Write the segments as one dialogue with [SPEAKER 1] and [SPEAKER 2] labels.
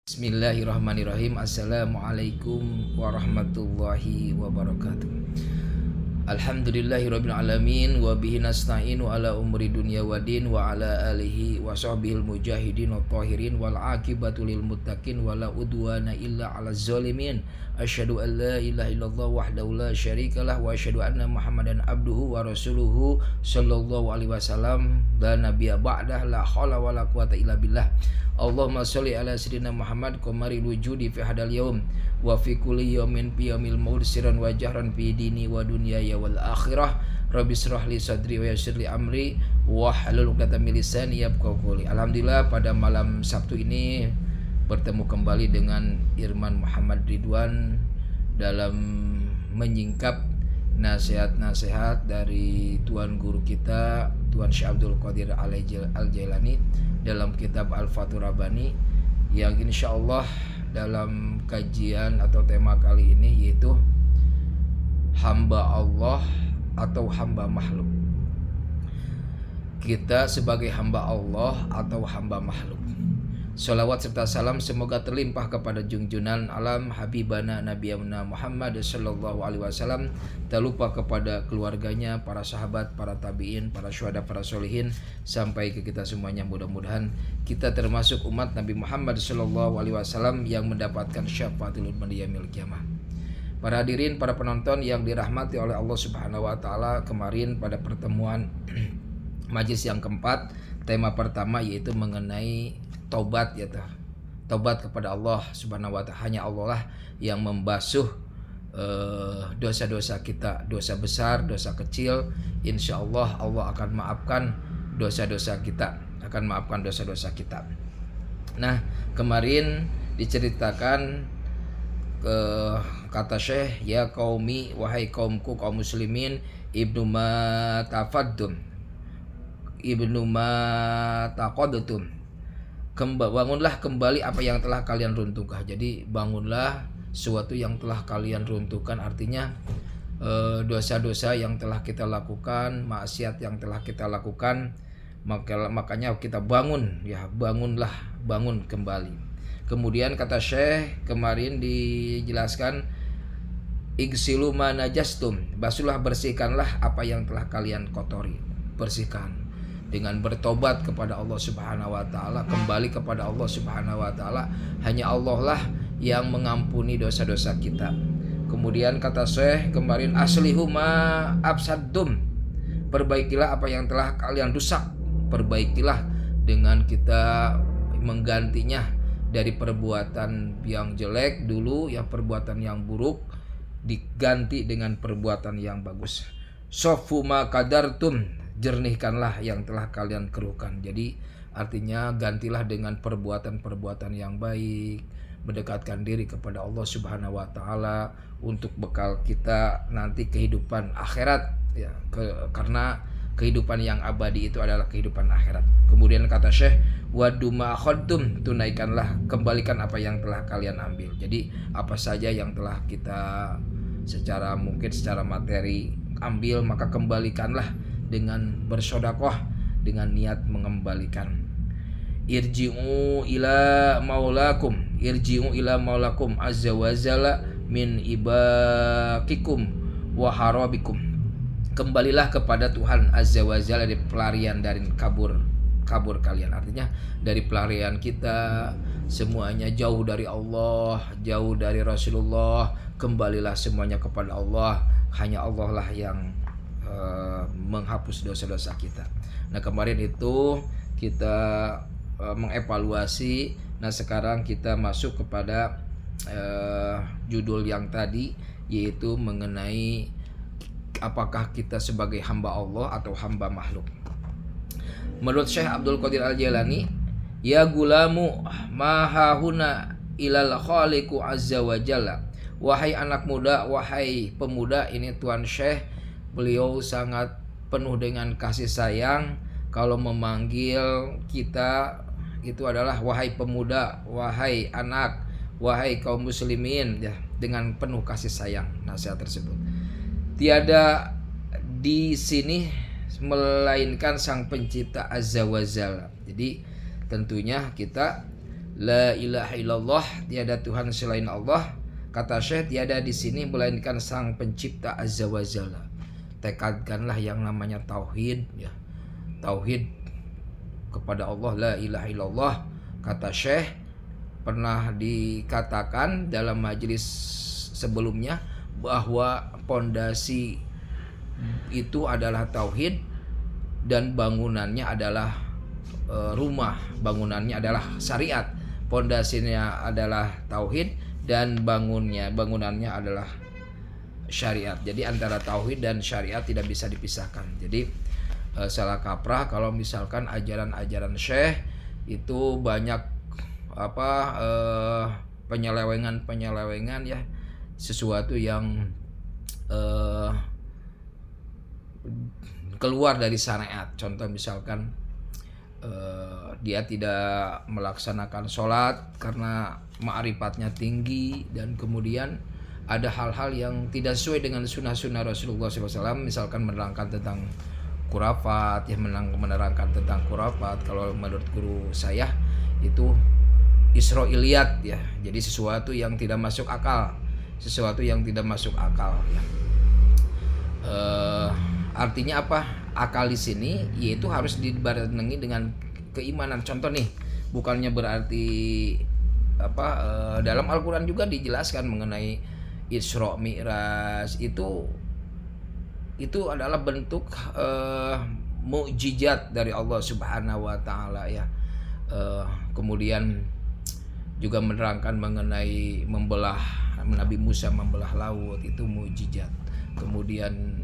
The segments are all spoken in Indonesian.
[SPEAKER 1] Bismillahirrahmanirrahim. Assalamualaikum warahmatullahi wabarakatuh. Alhamdulillahirabbil alamin wa bihi nasta'inu ala umri dunya waddin wa ala alihi wa sahbihil mujahidin wa tahirin wal aqibatu lil muttaqin wa la udwana illa 'alaz zalimin. Asyhadu an la ilaha illallah wahdahu la syarikalah wa asyhadu anna Muhammadan abduhu wa rasuluhu sallallahu alaihi wasallam. La nabiyya ba'dah, la haula wala quwata illa billah. Allahumma sholli ala sayyidina Muhammad qamari wujudi fi hadal yaum wa fi kulli yaumin fi yaumil maut sirran wa jahran fi dini wa dunyaya wal akhirah. Rabbi shrah li sadri wa yassir li amri wa hlul 'uqdatam min lisani yafqahu qawli. Alhamdulillah, pada malam Sabtu ini bertemu kembali dengan Irman Muhammad Ridwan dalam menyingkap nasihat-nasihat dari Tuan Guru kita, Tuan Syekh Abdul Qadir Al-Jailani dalam kitab Al-Fathur Rabbani, yang insya Allah dalam kajian atau tema kali ini yaitu hamba Allah atau hamba makhluk. Kita sebagai hamba Allah atau hamba makhluk. Salawat serta salam semoga terlimpah kepada junjunan alam Habibana Nabiyana Muhammad sallallahu alaihi wasallam, tak lupa kepada keluarganya, para sahabat, para tabi'in, para syuhada, para solihin, sampai ke kita semuanya. Mudah-mudahan kita termasuk umat Nabi Muhammad sallallahu alaihi wasallam yang mendapatkan syafaatul ummah di yaumil qiyamah. Para hadirin, para penonton yang dirahmati oleh Allah Subhanahu wa taala, kemarin pada pertemuan majlis yang keempat, tema pertama yaitu mengenai taubat, ya toh. Taubat kepada Allah Subhanahu wa taala. Hanya Allah lah yang membasuh dosa-dosa kita, dosa besar, dosa kecil. Insya Allah Allah akan maafkan dosa-dosa kita, Nah, kemarin diceritakan kata Syekh, ya qaumi, wahai kaumku, kaum muslimin, ibnu ma taqadtum, bangunlah kembali apa yang telah kalian runtuhkan. Jadi bangunlah sesuatu yang telah kalian runtuhkan, artinya dosa-dosa yang telah kita lakukan, maksiat yang telah kita lakukan, makanya kita bangun, ya, bangun kembali. Kemudian kata Syekh kemarin dijelaskan, igsilu ma najastum, basuhlah, bersihkanlah apa yang telah kalian kotori, bersihkan dengan bertobat kepada Allah Subhanahu wa taala, kembali kepada Allah Subhanahu wa taala. Hanya Allah lah yang mengampuni dosa-dosa kita. Kemudian kata Syekh kemarin, aslihu ma afsaddum, perbaikilah apa yang telah kalian rusak. Perbaikilah dengan kita menggantinya dari perbuatan yang jelek dulu, ya, perbuatan yang buruk diganti dengan perbuatan yang bagus. Sofu ma qadartum, jernihkanlah yang telah kalian keruhkan. Jadi artinya gantilah dengan perbuatan-perbuatan yang baik, mendekatkan diri kepada Allah Subhanahu wa taala untuk bekal kita nanti kehidupan akhirat, ya, karena kehidupan yang abadi itu adalah kehidupan akhirat. Kemudian kata Syekh, waduma khaddum, tunaikanlah, kembalikan apa yang telah kalian ambil. Jadi apa saja yang telah kita secara materi ambil, maka kembalikanlah dengan bersedekah, dengan niat mengembalikan. Irji'u ila maulakum azza wa jalla min ibakikum wa harabikum, kembalilah kepada Tuhan azza wa jalla dari pelarian dari kabur kalian. Artinya dari pelarian kita semuanya jauh dari Allah, jauh dari Rasulullah, kembalilah semuanya kepada Allah. Hanya Allah lah yang menghapus dosa-dosa kita. Nah, kemarin itu kita mengevaluasi. Nah, sekarang kita masuk kepada judul yang tadi, yaitu mengenai apakah kita sebagai hamba Allah atau hamba makhluk. Menurut Syekh Abdul Qadir Al-Jailani, ya gulamu mahahuna ilal khaliqu azza wa jalla, wahai anak muda, wahai pemuda. Ini Tuan Syekh, beliau sangat penuh dengan kasih sayang. Kalau memanggil kita itu adalah wahai pemuda, wahai anak, wahai kaum muslimin, ya, dengan penuh kasih sayang nasihat tersebut. Tiada di sini melainkan Sang Pencipta Azza wa Jalla. Jadi tentunya kita La ilaha illallah, tiada Tuhan selain Allah. Kata Syekh, tiada di sini melainkan Sang Pencipta Azza wa Jalla. Tekadkanlah yang namanya tauhid, ya. Tauhid kepada Allah, la ilaha illallah. Kata Syekh, pernah dikatakan dalam majelis sebelumnya bahwa pondasi itu adalah tauhid dan bangunannya adalah rumah, bangunannya adalah syariat. Pondasinya adalah tauhid dan bangunannya adalah syariat. Jadi antara tauhid dan syariat tidak bisa dipisahkan. Jadi salah kaprah kalau misalkan ajaran-ajaran Syekh itu banyak penyelewengan ya, sesuatu yang keluar dari syariat. Contoh misalkan dia tidak melaksanakan sholat karena ma'rifatnya tinggi, dan kemudian ada hal-hal yang tidak sesuai dengan sunnah-sunnah Rasulullah SAW, misalkan menerangkan tentang khurafat, ya, menerangkan tentang khurafat. Kalau menurut guru saya itu Israiliyat, ya, jadi sesuatu yang tidak masuk akal, ya. Artinya apa? Akal di sini yaitu harus dibarengi dengan keimanan. Contoh nih, bukannya berarti dalam Al-Quran juga dijelaskan mengenai Isra Mi'raj itu adalah bentuk mukjizat dari Allah Subhanahu wa taala, ya. Kemudian juga menerangkan mengenai Nabi Musa membelah laut, itu mukjizat. Kemudian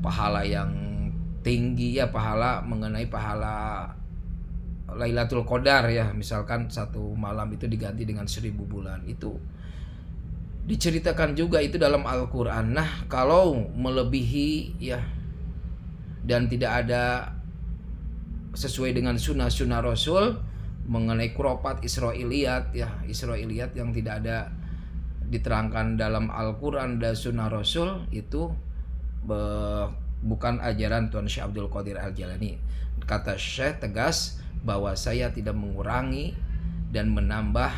[SPEAKER 1] pahala yang tinggi, ya, mengenai pahala Lailatul Qadar, ya, misalkan satu malam itu diganti dengan 1000 bulan, itu diceritakan juga itu dalam Al-Quran. Nah, kalau melebihi, ya, dan tidak ada sesuai dengan sunnah Rasul mengenai khurafat Israiliyat, ya, Israiliyat yang tidak ada diterangkan dalam Al-Quran dan sunnah Rasul, itu bukan ajaran Tuan Syekh Abdul Qadir Al-Jailani. Kata Syekh tegas bahwa saya tidak mengurangi dan menambah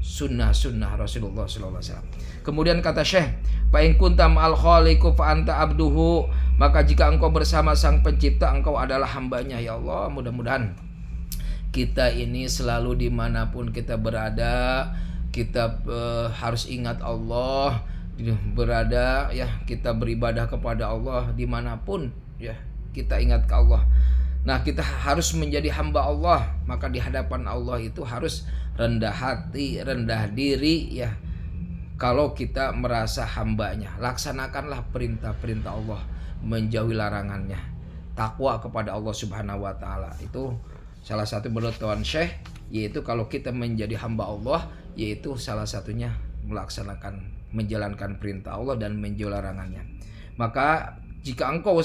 [SPEAKER 1] sunnah Rasulullah SAW. Kemudian kata Syekh, fa in kunta ma'al khaliqu fa anta abduhu, maka jika engkau bersama Sang Pencipta, engkau adalah hambanya. Ya Allah, mudah-mudahan kita ini selalu dimanapun kita berada, kita harus ingat Allah berada, ya, kita beribadah kepada Allah dimanapun, ya, kita ingat ke Allah. Nah, kita harus menjadi hamba Allah, maka di hadapan Allah itu harus rendah hati, rendah diri, ya. Kalau kita merasa hambanya, laksanakanlah perintah-perintah Allah, menjauhi larangannya, takwa kepada Allah Subhanahu wa taala. Itu salah satu menurut Tuan Syekh, yaitu kalau kita menjadi hamba Allah, yaitu salah satunya menjalankan perintah Allah dan menjauhi larangannya. Maka jika engkau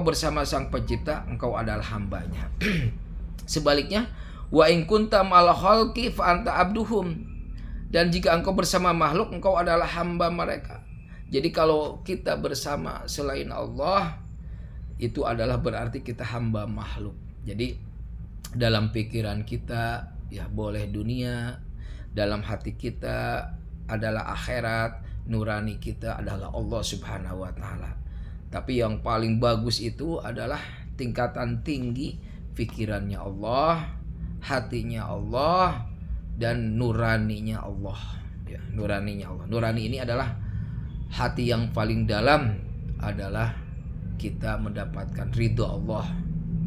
[SPEAKER 1] bersama Sang Pencipta, engkau adalah hambanya. Sebaliknya, wa in kunta ma'al khalqi fa anta abduhum, dan jika engkau bersama makhluk, engkau adalah hamba mereka. Jadi kalau kita bersama selain Allah, itu adalah berarti kita hamba makhluk. Jadi dalam pikiran kita, ya, boleh dunia, dalam hati kita adalah akhirat, nurani kita adalah Allah Subhanahu wa taala. Tapi yang paling bagus itu adalah tingkatan tinggi pikirannya Allah, hatinya Allah, dan nuraninya Allah, ya, nuraninya Allah. Nurani ini adalah hati yang paling dalam, adalah kita mendapatkan ridho Allah,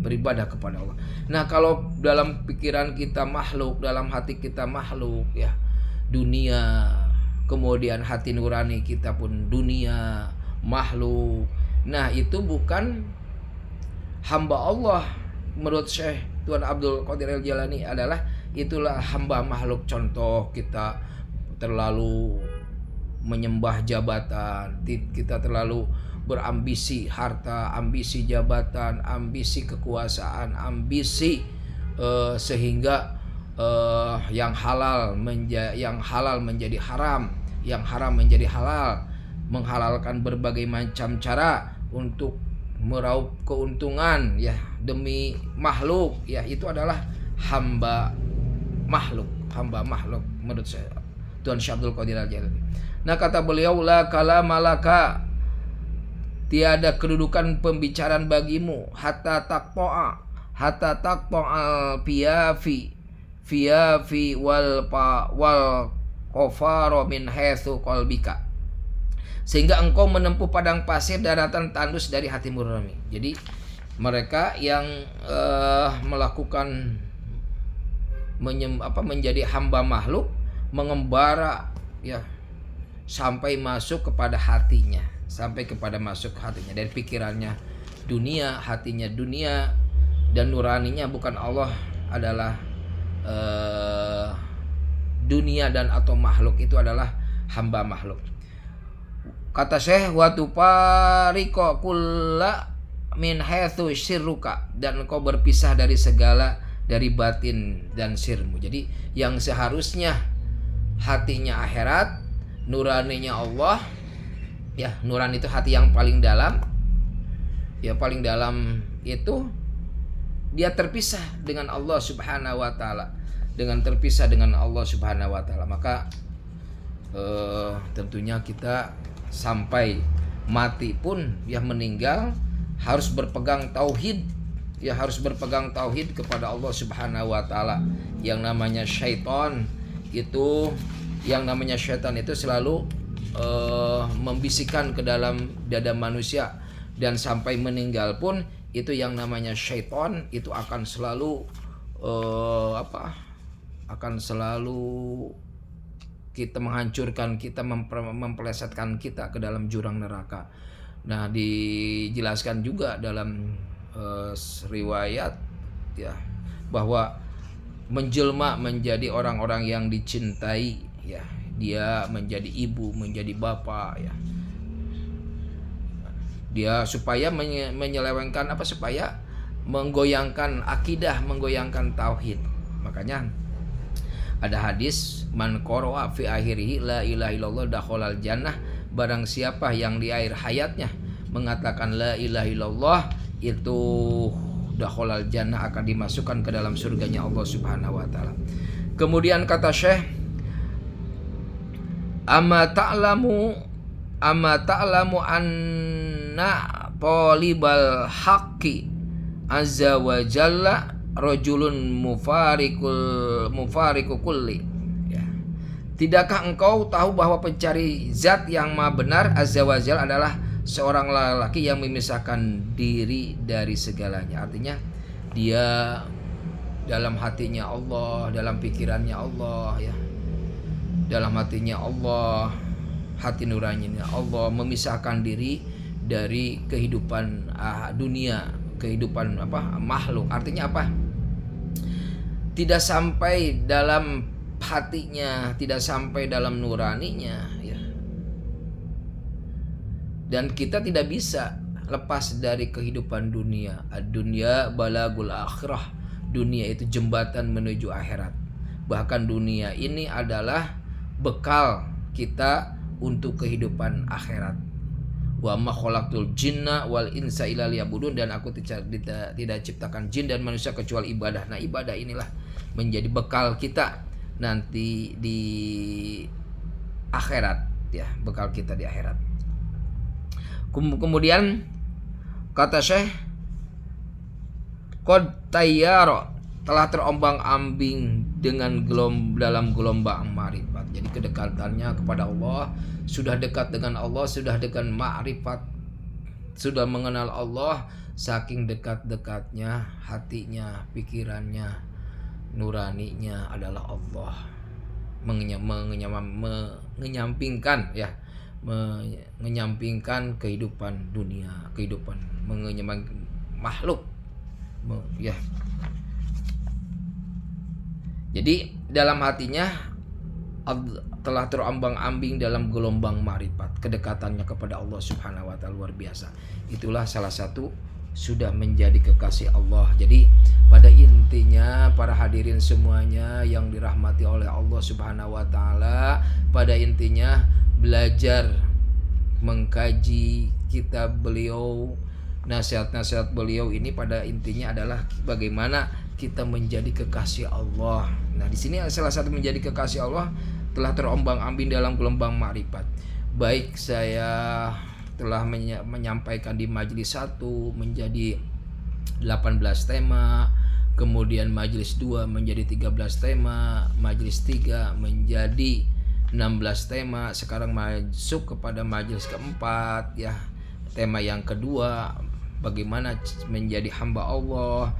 [SPEAKER 1] beribadah kepada Allah. Nah, kalau dalam pikiran kita makhluk, dalam hati kita makhluk, ya, dunia, kemudian hati nurani kita pun dunia, makhluk. Nah, itu bukan hamba Allah. Menurut Syekh Tuan Abdul Qadir Al-Jailani adalah itulah hamba makhluk. Contoh, kita terlalu menyembah jabatan, kita terlalu berambisi harta, ambisi jabatan, ambisi kekuasaan, ambisi sehingga yang halal menjadi haram, yang haram menjadi halal, menghalalkan berbagai macam cara untuk meraup keuntungan ya demi makhluk, ya itu adalah hamba makhluk menurut saya Tuan Syekh Abdul Qadir Al-Jailani. Nah kata beliau, la kalamalaka, tiada kedudukan pembicaraan bagimu, hatta taqta'al fiyafi wal qafara min haitsu qalbika, sehingga engkau menempuh padang pasir daratan tandus dari hatimu nurani. Jadi mereka yang melakukan menjadi hamba makhluk, mengembara ya sampai masuk kepada hatinya, dari pikirannya dunia, hatinya dunia, dan nuraninya bukan Allah, adalah dunia dan atau makhluk, itu adalah hamba makhluk. Kata Syekh, wa tufariqu kulla min haitsu sirruka, dan engkau berpisah dari segala, dari batin dan sirmu. Jadi yang seharusnya hatinya akhirat, nuraninya Allah, ya nurani itu hati yang paling dalam, ya paling dalam itu dia terpisah dengan Allah Subhanahu wa taala, maka tentunya kita sampai mati pun ya meninggal harus berpegang tauhid, kepada Allah Subhanahu wa taala. Yang namanya syaitan itu selalu membisikkan ke dalam dada manusia, dan sampai meninggal pun itu yang namanya syaitan itu akan selalu kita menghancurkan kita, mempelesetkan kita ke dalam jurang neraka. Nah, dijelaskan juga dalam riwayat ya bahwa menjelma menjadi orang-orang yang dicintai, ya dia menjadi ibu, menjadi bapak, ya dia supaya menyelewengkan supaya menggoyangkan akidah, menggoyangkan tauhid. Makanya ada hadis, man qara'a fi akhirih la ilaha illallah dakhalal jannah, barang siapa yang di akhir hayatnya mengatakan la ilaha illallah, itu dakhalal jannah, akan dimasukkan ke dalam surganya Allah Subhanahu wa taala. Kemudian kata Syekh, amma ta'lamu anna talibal haqqi azza wa jalla rajulun mufariqu kulli, ya. Tidakkah engkau tahu bahwa pencari zat yang maha benar azza wa jalla adalah seorang lelaki yang memisahkan diri dari segalanya. Artinya dia dalam hatinya Allah, dalam pikirannya Allah, ya dalam hatinya Allah, hati nuraninya Allah, memisahkan diri dari kehidupan dunia, kehidupan makhluk. Artinya apa? Tidak sampai dalam hatinya, tidak sampai dalam nuraninya, ya. Dan kita tidak bisa lepas dari kehidupan dunia. Ad-dunya balagul akhirah. Dunia itu jembatan menuju akhirat. Bahkan dunia ini adalah bekal kita untuk kehidupan akhirat. Wa ma khalaqtul jinna wal insa illa liya'budun, dan aku tidak ciptakan jin dan manusia kecuali ibadah. Nah, ibadah inilah menjadi bekal kita nanti di akhirat, ya, bekal kita di akhirat. Kemudian kata Syekh, qad tayyara, telah terombang-ambing dalam gelombang ma'rifat. Jadi kedekatannya kepada Allah, sudah dekat dengan Allah, sudah dengan ma'rifat, sudah mengenal Allah, saking dekat-dekatnya hatinya, pikirannya, nuraninya adalah Allah. Menyampingkan kehidupan dunia, kehidupan makhluk, ya. Jadi dalam hatinya telah terombang-ambing dalam gelombang ma'rifat, kedekatannya kepada Allah Subhanahu wa taala luar biasa. Itulah salah satu sudah menjadi kekasih Allah. Jadi pada intinya para hadirin semuanya yang dirahmati oleh Allah Subhanahu wa taala, pada intinya belajar mengkaji kitab beliau, nasihat-nasihat beliau ini pada intinya adalah bagaimana kita menjadi kekasih Allah. Nah, di sini salah satu menjadi kekasih Allah telah terombang-ambing dalam gelombang ma'rifat. Baik saya telah menyampaikan di majelis 1 menjadi 18 tema, kemudian majelis 2 menjadi 13 tema, majelis 3 menjadi 16 tema. Sekarang masuk kepada majelis keempat ya. Tema yang kedua, bagaimana menjadi hamba Allah.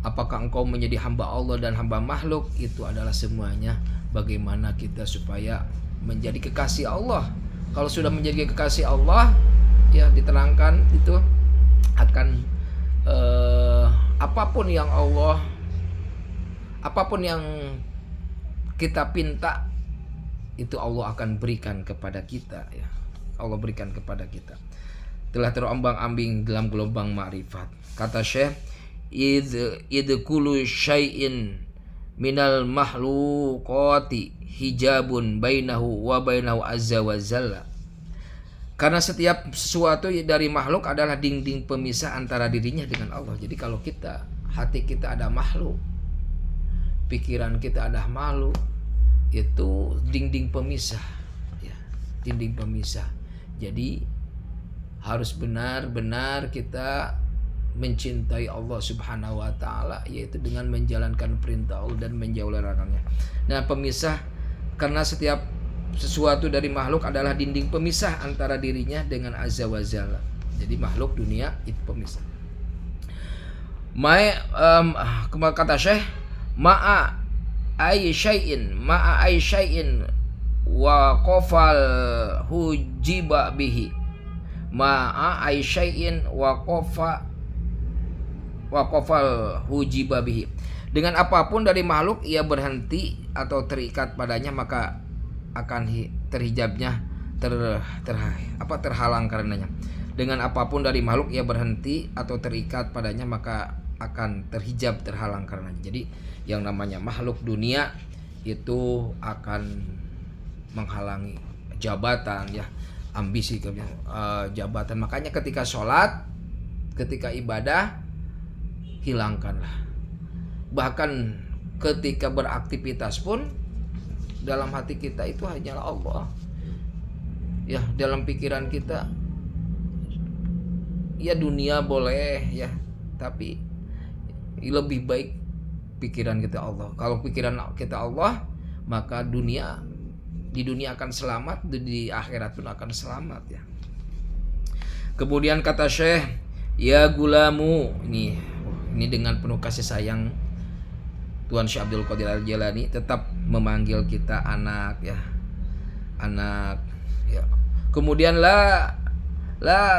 [SPEAKER 1] Apakah engkau menjadi hamba Allah dan hamba makhluk? Itu adalah semuanya bagaimana kita supaya menjadi kekasih Allah. Kalau sudah menjadi kekasih Allah, ya diterangkan itu akan apapun yang kita pinta itu Allah akan berikan kepada kita ya. Allah berikan kepada kita. Telah terombang-ambing dalam gelombang ma'rifat. Kata Syekh, id kullu syai'in minal makhluqati hijabun bainahu wa bainahu azza wa jalla. Karena setiap sesuatu dari makhluk adalah dinding pemisah antara dirinya dengan Allah. Jadi kalau hati kita ada makhluk, pikiran kita ada makhluk, itu dinding pemisah ya, dinding pemisah. Jadi harus benar-benar kita mencintai Allah Subhanahu wa taala, yaitu dengan menjalankan perintah Allah dan menjauhi larangannya. Nah, pemisah karena setiap sesuatu dari makhluk adalah dinding pemisah antara dirinya dengan azza wa jalla. Jadi makhluk dunia itu pemisah. Kata Syekh, ma'a ay syai'in wa qafal hujiba bihi. Ma'a ay syai'in wa qafal hujiba bihi. Dengan apapun dari makhluk ia berhenti atau terikat padanya, maka akan terhijabnya terhalang karenanya. Dengan apapun dari makhluk ia berhenti atau terikat padanya, maka akan terhalang karenanya. Jadi yang namanya makhluk dunia itu akan menghalangi jabatan ya, ambisi jabatan. Makanya ketika sholat, ketika ibadah, hilangkanlah. Bahkan ketika beraktivitas pun dalam hati kita itu hanyalah Allah. Ya, dalam pikiran kita ya dunia boleh ya, tapi lebih baik pikiran kita Allah. Kalau pikiran kita Allah, maka di dunia akan selamat, di akhirat pun akan selamat ya. Kemudian kata Syekh, ya gulamu, ini dengan penuh kasih sayang Tuan Syekh Abdul Qadir Al-Jailani tetap memanggil kita anak ya. Anak ya. Kemudian la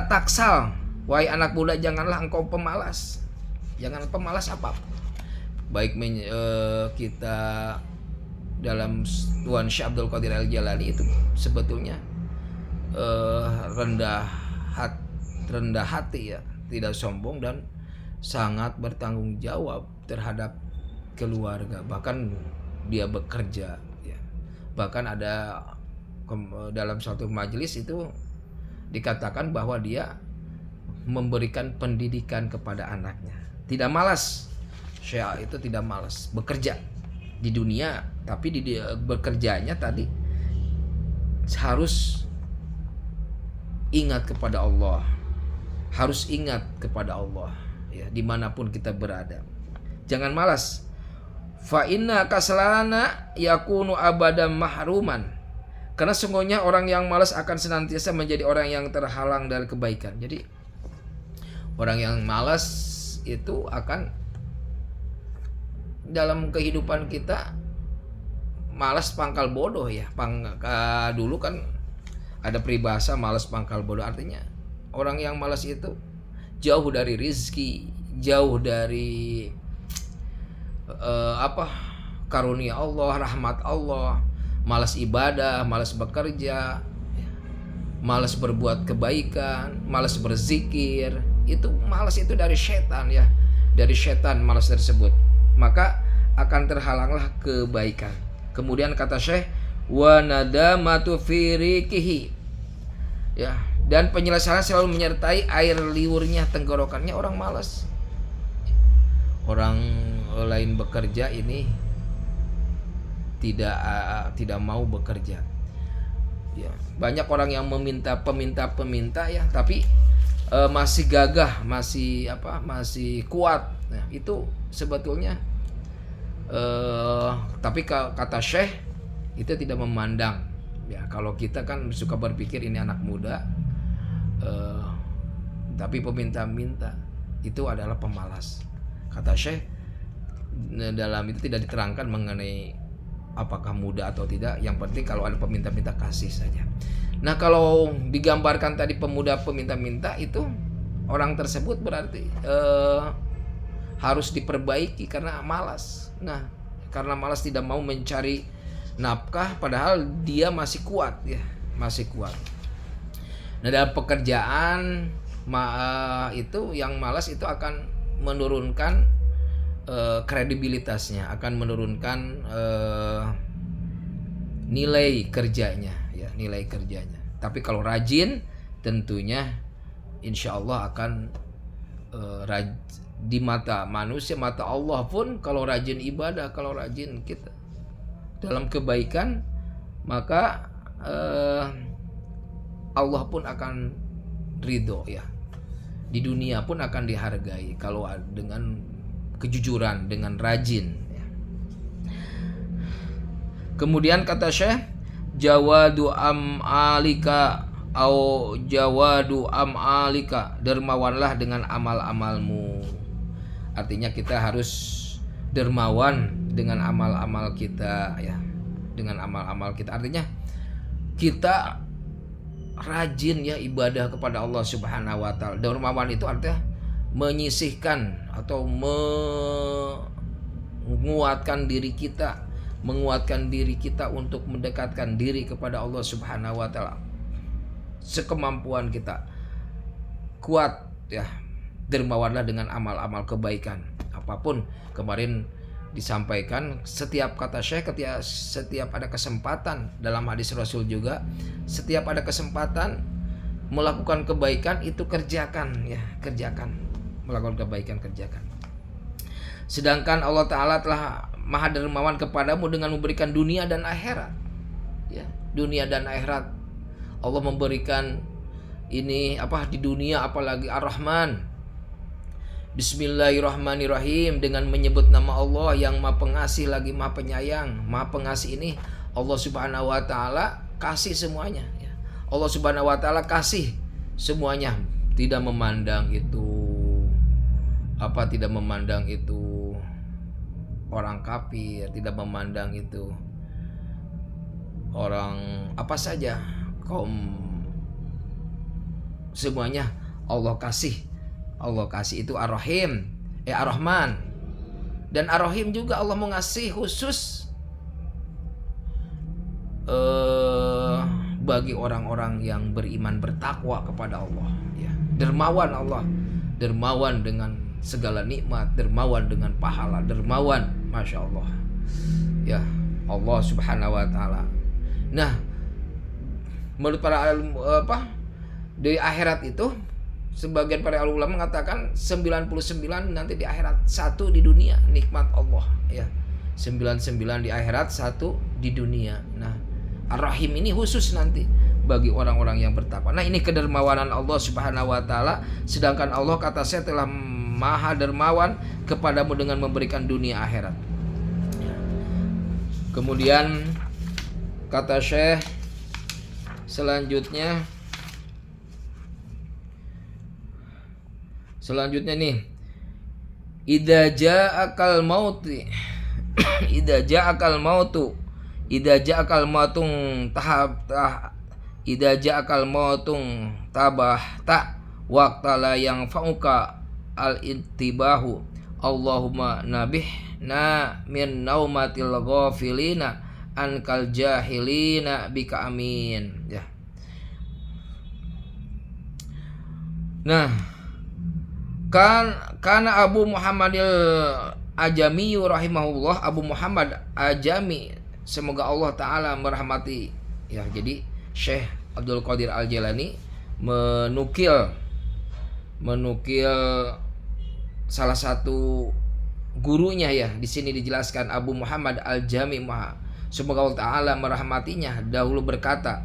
[SPEAKER 1] taksal, wahai anak muda, janganlah engkau pemalas. Jangan pemalas apa? Baik kita dalam Tuan Syekh Abdul Qadir Al-Jailani itu sebetulnya rendah hati ya, tidak sombong dan sangat bertanggung jawab terhadap keluarga. Bahkan dia bekerja ya. Bahkan ada dalam suatu majelis itu dikatakan bahwa dia memberikan pendidikan kepada anaknya. Tidak malas. Syekh itu tidak malas bekerja di dunia, tapi bekerjanya tadi harus ingat kepada Allah. Harus ingat kepada Allah ya, dimanapun kita berada. Jangan malas. Fa inna kaslana yakunu abadan mahruman. Karena sungguhnya orang yang malas akan senantiasa menjadi orang yang terhalang dari kebaikan. Jadi orang yang malas itu akan dalam kehidupan kita malas pangkal bodoh ya. Dulu kan ada peribahasa malas pangkal bodoh, artinya orang yang malas itu jauh dari rizki, jauh dari karunia Allah, rahmat Allah, malas ibadah, malas bekerja, malas berbuat kebaikan, malas berzikir. Itu malas itu dari setan ya, dari setan malas tersebut, maka akan terhalanglah kebaikan. Kemudian kata Syekh, wa nadamatu fi riqihi ya, Dan penjelasan selalu menyertai air liurnya tenggorokannya orang malas. Orang lain bekerja, ini tidak mau bekerja. Ya, banyak orang yang meminta ya, tapi masih gagah, masih kuat. Nah, itu sebetulnya tapi kata Syekh itu tidak memandang. Ya, kalau kita kan suka berpikir ini anak muda, tapi peminta-minta itu adalah pemalas. Kata Syekh, dalam itu tidak diterangkan mengenai apakah muda atau tidak. Yang penting kalau ada peminta-minta, kasih saja. Nah, kalau digambarkan tadi pemuda peminta-minta, itu orang tersebut berarti harus diperbaiki karena malas. Nah, karena malas tidak mau mencari nafkah, padahal dia masih kuat ya, masih kuat. Nah, dalam pekerjaan itu yang malas itu akan menurunkan kredibilitasnya, akan menurunkan nilai kerjanya ya, nilai kerjanya. Tapi kalau rajin, tentunya insya Allah akan di mata manusia, mata Allah pun, kalau rajin ibadah, kalau rajin kita dalam kebaikan, maka Allah pun akan ridho ya. Di dunia pun akan dihargai kalau dengan kejujuran, dengan rajin ya. Kemudian kata Syekh, jawadu am'alika au jawadu am'alika, dermawanlah dengan amal-amalmu. Artinya kita harus dermawan dengan amal-amal kita ya, dengan amal-amal kita. Artinya kita rajin ya ibadah kepada Allah Subhanahu wa taala. Dermawan itu artinya menyisihkan atau menguatkan diri kita, untuk mendekatkan diri kepada Allah Subhanahu wa taala sekemampuan kita. Kuat ya, dermawanlah dengan amal-amal kebaikan. Apapun kemarin disampaikan, setiap kata Syekh, setiap ada kesempatan, dalam hadis Rasul juga, setiap ada kesempatan melakukan kebaikan itu kerjakan ya, kerjakan. Melakukan kebaikan, kerjakan. Sedangkan Allah Ta'ala telah maha dermawan kepadamu dengan memberikan dunia dan akhirat ya, dunia dan akhirat. Allah memberikan ini di dunia, apalagi Ar-Rahman. Bismillahirrahmanirrahim, dengan menyebut nama Allah yang Maha Pengasih lagi Maha Penyayang. Maha Pengasih ini Allah Subhanahu wa taala kasih semuanya ya. Allah Subhanahu wa taala kasih semuanya, tidak memandang itu orang kafir, tidak memandang itu orang apa saja, kaum, semuanya Allah kasih. Allah kasih itu Ar-Rahim, Ar-Rahman. Dan Ar-Rahim juga Allah mengasihi khusus bagi orang-orang yang beriman, bertakwa kepada Allah ya. Dermawan Allah, dermawan dengan segala nikmat, dermawan dengan pahala, dermawan, Masya Allah ya, Allah Subhanahu wa taala. Nah, menurut para di akhirat itu, sebagian para ulama mengatakan 99 nanti di akhirat, 1 di dunia nikmat Allah ya. 99 di akhirat, 1 di dunia. Nah, Ar-Rahim ini khusus nanti bagi orang-orang yang bertakwa. Nah, ini kedermawanan Allah Subhanahu wa taala. Sedangkan Allah, kata saya, telah maha dermawan kepadamu dengan memberikan dunia akhirat. Kemudian kata Syekh selanjutnya nih, idza ja'akal mautu tabahta waqtala yang fauka al-intibahu Allahumma nabihna min naumatil ghafilina ankal jahilina bika amin ya. Nah, karena Abu Muhammadil Ajami rahimahullah, Abu Muhammad Ajami, semoga Allah Ta'ala merahmati ya. Jadi Syekh Abdul Qadir Al-Jailani menukil salah satu gurunya ya. Di sini dijelaskan Abu Muhammad Al-Jami, semoga Allah Ta'ala merahmatinya, dahulu berkata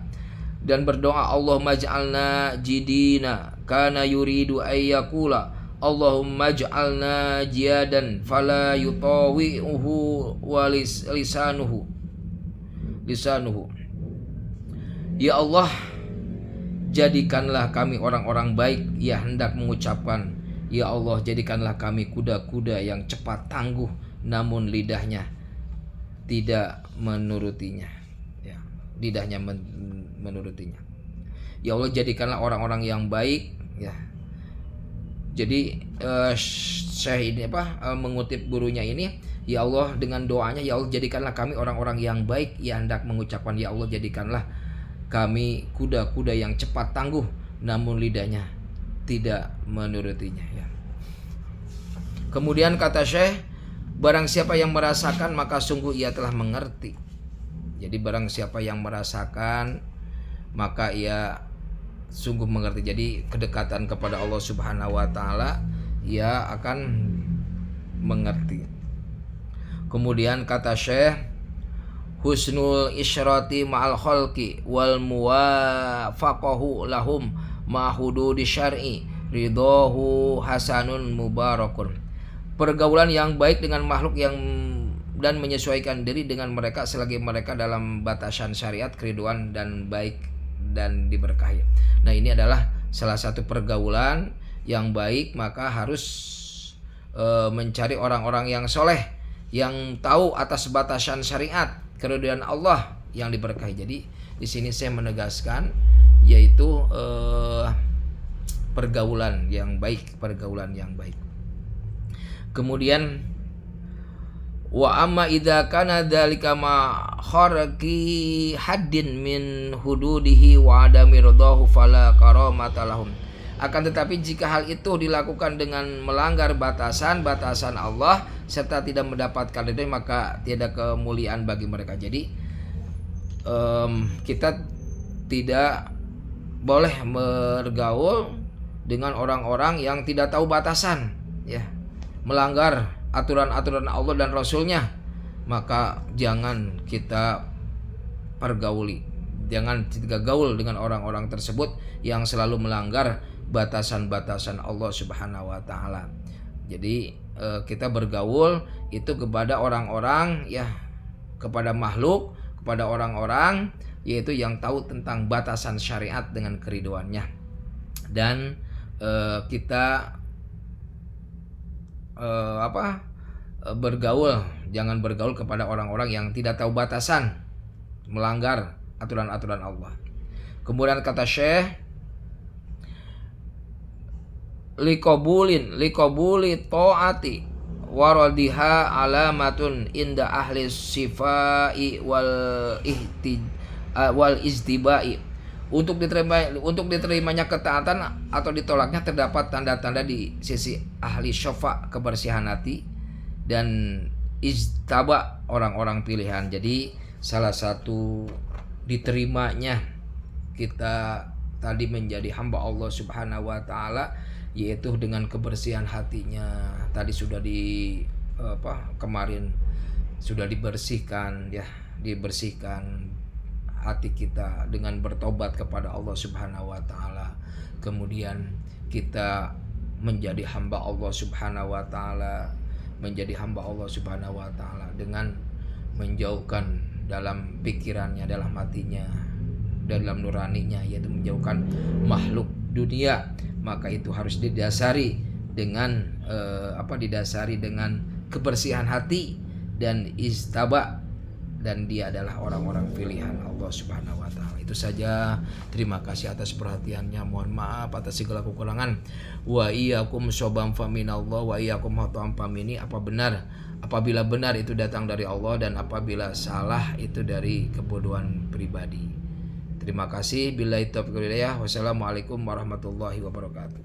[SPEAKER 1] dan berdoa, Allahumma ja'alna jidina kana yuridu ayyakula Allahumma ja'alna jiadan fala yutawi'uhu lisanuhu. Ya Allah, jadikanlah kami orang-orang baik yang hendak mengucapkan, ya Allah, jadikanlah kami kuda-kuda yang cepat tangguh namun lidahnya tidak menurutinya. Ya, lidahnya menurutinya. Ya Allah, jadikanlah orang-orang yang baik ya. Jadi Syekh ini mengutip gurunya ini, ya Allah, dengan doanya, ya Allah, jadikanlah kami orang-orang yang baik yang hendak mengucapkan, ya Allah, jadikanlah kami kuda-kuda yang cepat tangguh namun lidahnya tidak menurutinya ya. Kemudian kata Syekh, barang siapa yang merasakan maka sungguh ia telah mengerti. Jadi barang siapa yang merasakan maka ia sungguh mengerti. Jadi kedekatan kepada Allah Subhanahu wa taala ia akan mengerti. Kemudian kata Syekh, husnul isyrati ma'al khalqi wal muwafaqahu lahum ma hududi syar'i ridahu hasanun mubarakun. Pergaulan yang baik dengan makhluk yang dan menyesuaikan diri dengan mereka selagi mereka dalam batasan syariat, keriduan dan baik dan diberkahi. Nah, ini adalah salah satu pergaulan yang baik, maka harus mencari orang-orang yang soleh, yang tahu atas batasan syariat, keriduan Allah yang diberkahi. Jadi di sini saya menegaskan yaitu pergaulan yang baik. Kemudian wa amma idza kana dzalika ma kharqi haddin min hududihi wa adami ridahu fala karamata lahum. Akan tetapi jika hal itu dilakukan dengan melanggar batasan-batasan Allah serta tidak mendapatkan ridho, maka tiada kemuliaan bagi mereka. Jadi kita tidak boleh bergaul dengan orang-orang yang tidak tahu batasan ya, melanggar aturan-aturan Allah dan Rasulnya, maka jangan kita pergauli, jangan kita gaul dengan orang-orang tersebut yang selalu melanggar batasan-batasan Allah Subhanahu wa taala. Jadi kita bergaul itu kepada orang-orang ya, kepada makhluk, kepada orang-orang yaitu yang tahu tentang batasan syariat dengan keriduannya. Dan kita bergaul, jangan bergaul kepada orang-orang yang tidak tahu batasan, melanggar aturan-aturan Allah. Kemudian kata Syekh, likobuli ta'ati waradiha alamatun inda ahli sifai wal izdibai. Untuk diterimanya ketaatan atau ditolaknya terdapat tanda-tanda di sisi ahli syafa, kebersihan hati, dan ijtaba, orang-orang pilihan. Jadi salah satu diterimanya kita tadi menjadi hamba Allah Subhanahu wa taala yaitu dengan kebersihan hatinya. Tadi sudah kemarin sudah dibersihkan hati kita dengan bertobat kepada Allah Subhanahu wa taala. Kemudian kita menjadi hamba Allah Subhanahu wa taala, dengan menjauhkan dalam pikirannya, dalam hatinya, dalam nuraninya, yaitu menjauhkan makhluk dunia. Maka itu harus didasari dengan kebersihan hati dan istaba, dan dia adalah orang-orang pilihan Allah Subhanahu wa taala. Itu saja. Terima kasih atas perhatiannya. Mohon maaf atas segala kekurangan. Wa iyyakum shobam faminallah wa iyyakum khata'am famini. Apabila benar itu datang dari Allah, dan apabila salah itu dari kebodohan pribadi. Terima kasih. Billahi taufiq wal hidayah. Wassalamualaikum warahmatullahi wabarakatuh.